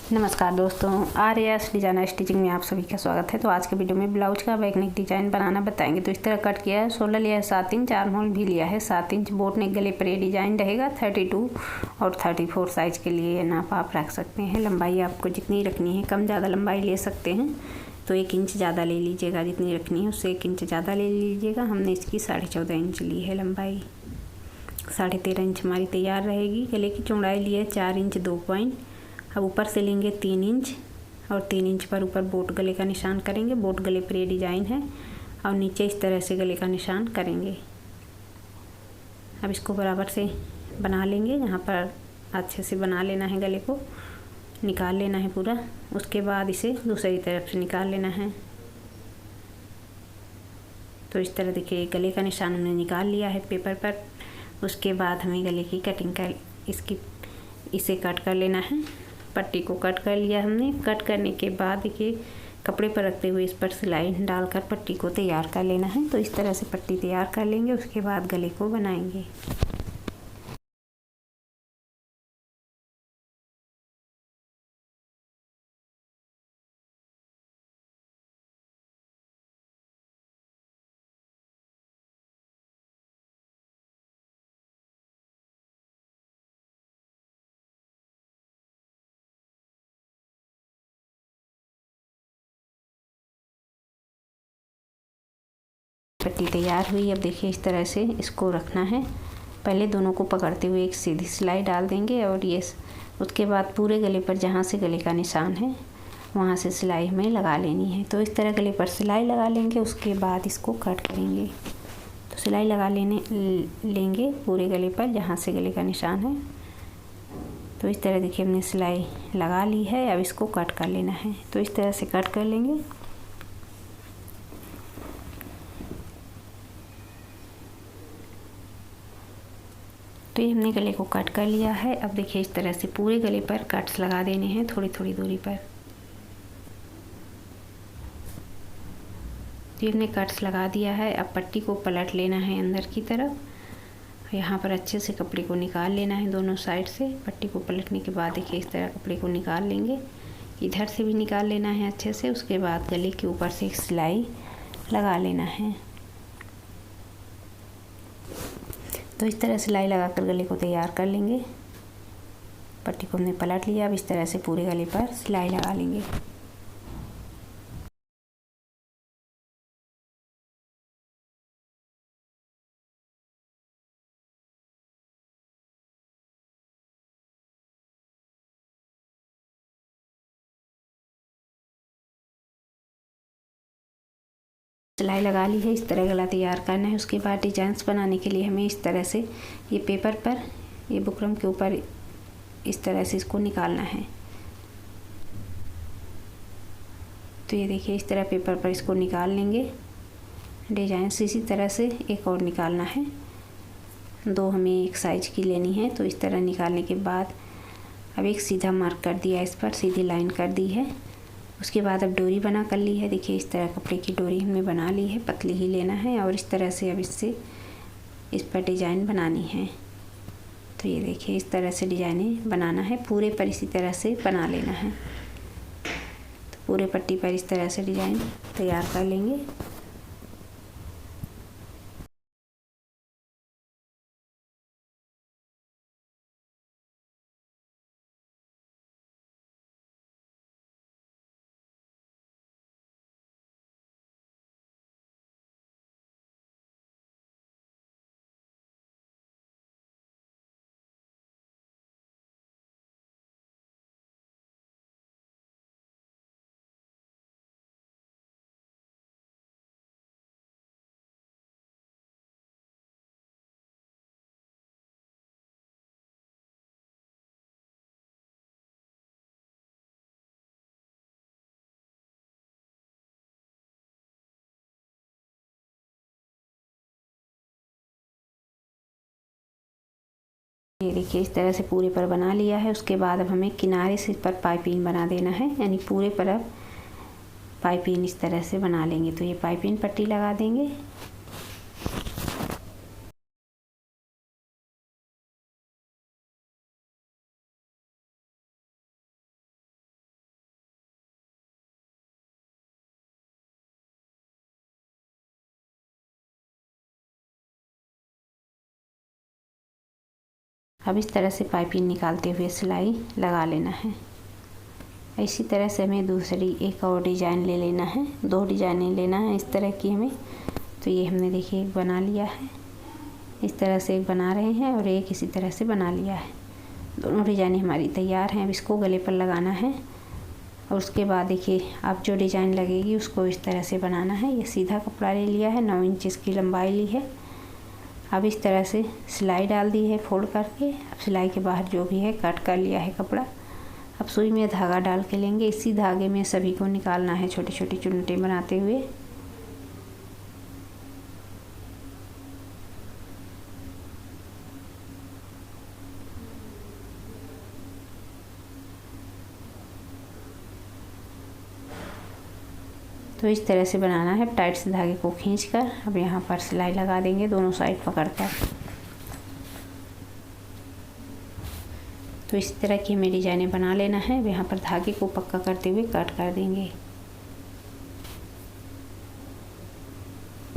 नमस्कार दोस्तों, Arya's designer stitching में आप सभी का स्वागत है। तो आज के वीडियो में ब्लाउज का बैक नेक डिजाइन बनाना बताएंगे। तो इस तरह कट किया है, 16 लिया है, 7 इंच आर्म होल भी लिया है, 7 इंच बोट नेक गले पर ये डिजाइन रहेगा। 32 और 34 साइज के लिए ये नाप आप रख सकते हैं। लंबाई आपको जितनी रखनी है, कम ज़्यादा लंबाई ले सकते हैं। तो 1 इंच ज़्यादा ले लीजिएगा, जितनी रखनी है उससे 1 इंच ज़्यादा ले लीजिएगा। हमने इसकी 14.5 इंच ली है लंबाई, 13.5 इंच हमारी तैयार रहेगी। गले की चौड़ाई ली है 4 इंच 2 पॉइंट। अब ऊपर से लेंगे 3 इंच और 3 इंच पर ऊपर बोट गले का निशान करेंगे। बोट गले पर ये डिज़ाइन है और नीचे इस तरह से गले का निशान करेंगे। अब इसको बराबर से बना लेंगे, यहाँ पर अच्छे से बना लेना है, गले को निकाल लेना है पूरा। उसके बाद इसे दूसरी तरफ से निकाल लेना है। तो इस तरह देखिए गले का निशान हमने निकाल लिया है पेपर पर। उसके बाद हमें गले की कटिंग कर इसे कट कर लेना है। पट्टी को कट कर लिया हमने। कट करने के बाद देखिए कपड़े पर रखते हुए इस पर सिलाई डालकर पट्टी को तैयार कर लेना है। तो इस तरह से पट्टी तैयार कर लेंगे, उसके बाद गले को बनाएंगे। पट्टी तैयार हुई। अब देखिए इस तरह से इसको रखना है। पहले दोनों को पकड़ते हुए एक सीधी सिलाई डाल देंगे और ये उसके बाद पूरे गले पर जहाँ से गले का निशान है वहाँ से सिलाई हमें लगा लेनी है। तो इस तरह गले पर सिलाई लगा लेंगे, उसके बाद इसको कट करेंगे। तो सिलाई लगा लेंगे पूरे गले पर जहाँ से गले का निशान है। तो इस तरह देखिए हमने सिलाई लगा ली है। अब इसको कट कर लेना है। तो इस तरह से कट कर लेंगे। तो ये हमने गले को कट कर लिया है। अब देखिए इस तरह से पूरे गले पर कट्स लगा देने हैं, थोड़ी थोड़ी दूरी पर। तो ये हमने कट्स लगा दिया है। अब पट्टी को पलट लेना है अंदर की तरफ। यहाँ पर अच्छे से कपड़े को निकाल लेना है दोनों साइड से। पट्टी को पलटने के बाद देखिए इस तरह कपड़े को निकाल लेंगे। इधर से भी निकाल लेना है अच्छे से। उसके बाद गले के ऊपर से एक सिलाई लगा लेना है। तो इस तरह सिलाई लगाकर गले को तैयार कर लेंगे। पट्टी को हमने पलट लिया। अब इस तरह से पूरे गले पर सिलाई लगा लेंगे। सिलाई लगा ली है। इस तरह गला तैयार करना है। उसके बाद डिजाइन्स बनाने के लिए हमें इस तरह से ये पेपर पर, ये बुकरम के ऊपर इस तरह से इसको निकालना है। तो ये देखिए इस तरह पेपर पर इसको निकाल लेंगे। डिजाइन्स इसी तरह से एक और निकालना है। 2 हमें एक साइज की लेनी है। तो इस तरह निकालने के बाद अब एक सीधा मार्क कर दिया, इस पर सीधी लाइन कर दी है। उसके बाद अब डोरी बना कर ली है। देखिए इस तरह कपड़े की डोरी हमने बना ली है, पतली ही लेना है और इस तरह से अब इससे इस पर डिज़ाइन बनानी है। तो ये देखिए इस तरह से डिज़ाइनें बनाना है, पूरे पर इसी तरह से बना लेना है। तो पूरे पट्टी पर इस तरह से डिज़ाइन तैयार कर लेंगे। ये देखिए इस तरह से पूरे पर बना लिया है। उसके बाद अब हमें किनारे से इस पर पाइपिंग बना देना है, यानी पूरे पर अब पाइपिंग इस तरह से बना लेंगे। तो ये पाइपिंग पट्टी लगा देंगे। अब इस तरह से पाइपिंग निकालते हुए सिलाई लगा लेना है। इसी तरह से हमें दूसरी एक और डिजाइन ले लेना है, 2 डिजाइनें लेना है इस तरह की हमें। तो ये हमने देखिए एक बना लिया है, इस तरह से एक बना रहे हैं और एक इसी तरह से बना लिया है। दोनों डिजाइनें हमारी तैयार हैं। अब इसको गले पर लगाना है और उसके बाद देखिए अब जो डिजाइन लगेगी उसको इस तरह से बनाना है। ये सीधा कपड़ा ले लिया है, 9 इंच इसकी लंबाई ली है। अब इस तरह से सिलाई डाल दी है फोल्ड करके। अब सिलाई के बाहर जो भी है कट कर लिया है कपड़ा। अब सुई में धागा डाल के लेंगे, इसी धागे में सभी को निकालना है छोटी छोटी चुन्नटें बनाते हुए। तो इस तरह से बनाना है। टाइट से धागे को खींचकर अब यहाँ पर सिलाई लगा देंगे दोनों साइड पकड़कर। तो इस तरह की हमें डिजाइनें बना लेना है। अब यहाँ पर धागे को पक्का करते हुए कट कर देंगे।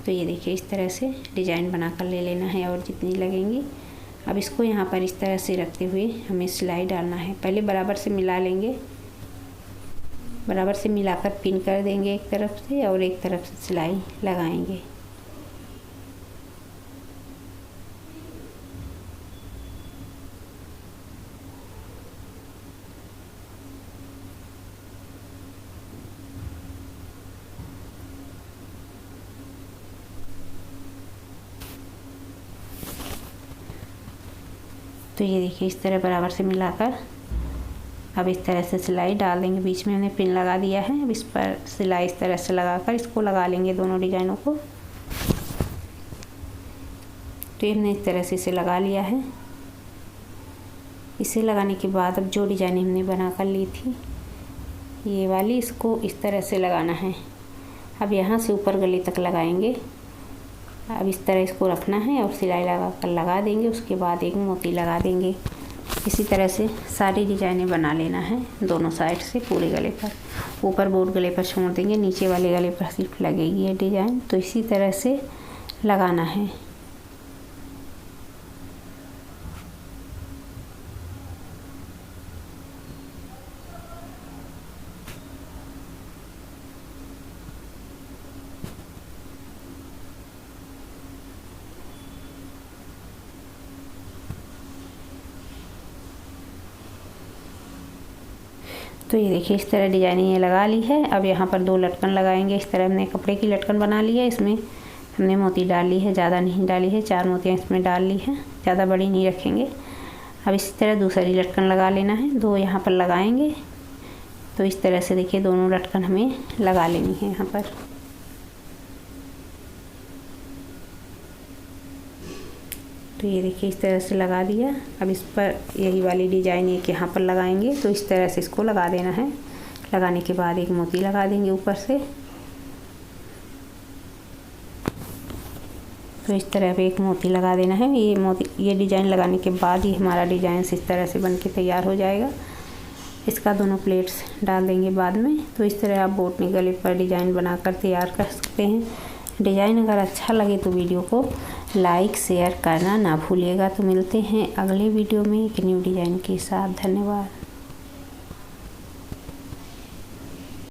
तो ये देखिए इस तरह से डिजाइन बना कर ले लेना है और जितनी लगेंगी। अब इसको यहाँ पर इस तरह से रखते हुए हमें सिलाई डालना है। पहले बराबर से मिला लेंगे, बराबर से मिलाकर पिन कर देंगे एक तरफ से और एक तरफ से सिलाई लगाएंगे। तो ये देखिए इस तरह बराबर से मिलाकर अब इस तरह से सिलाई डाल देंगे। बीच में हमने पिन लगा दिया है। अब इस पर सिलाई इस तरह से लगाकर इसको लगा लेंगे दोनों डिजाइनों को। तो हमने इस तरह से इसे लगा लिया है। इसे लगाने के बाद अब जो डिजाइन हमने बना कर ली थी ये वाली, इसको इस तरह से लगाना है। अब यहाँ से ऊपर गले तक लगाएंगे। अब इस तरह इसको रखना है और सिलाई लगा कर लगा देंगे। उसके बाद एक मोती लगा देंगे। इसी तरह से सारी डिजाइनें बना लेना है दोनों साइड से पूरे गले पर। ऊपर बोर्ड गले पर छोड़ देंगे, नीचे वाले गले पर सिर्फ लगेगी ये डिजाइन। तो इसी तरह से लगाना है। तो ये देखिए इस तरह डिजाइन ये लगा ली है। अब यहाँ पर 2 लटकन लगाएंगे। इस तरह हमने कपड़े की लटकन बना ली है। इसमें हमने मोती डाल ली है, ज़्यादा नहीं डाली है, 4 मोतियाँ इसमें डाल ली है, ज़्यादा बड़ी नहीं रखेंगे। अब इसी तरह दूसरी लटकन लगा लेना है। 2 यहाँ पर लगाएंगे। तो इस तरह से देखिए दोनों लटकन हमें लगा लेनी है यहाँ पर। तो ये देखिए इस तरह से लगा दिया। अब इस पर यही वाली डिजाइन एक यहाँ पर लगाएंगे। तो इस तरह से इसको लगा देना है। लगाने के बाद एक मोती लगा देंगे ऊपर से। तो इस तरह अब एक मोती लगा देना है। ये डिजाइन लगाने के बाद ही हमारा डिजाइन इस तरह से बन के तैयार हो जाएगा। इसका दोनों प्लेट्स डाल देंगे बाद में। तो इस तरह आप बोटनी गले पर डिजाइन बनाकर तैयार कर सकते हैं। डिजाइन अगर अच्छा लगे तो वीडियो को लाइक शेयर करना ना भूलिएगा। तो मिलते हैं अगले वीडियो में एक न्यू डिजाइन के साथ। धन्यवाद।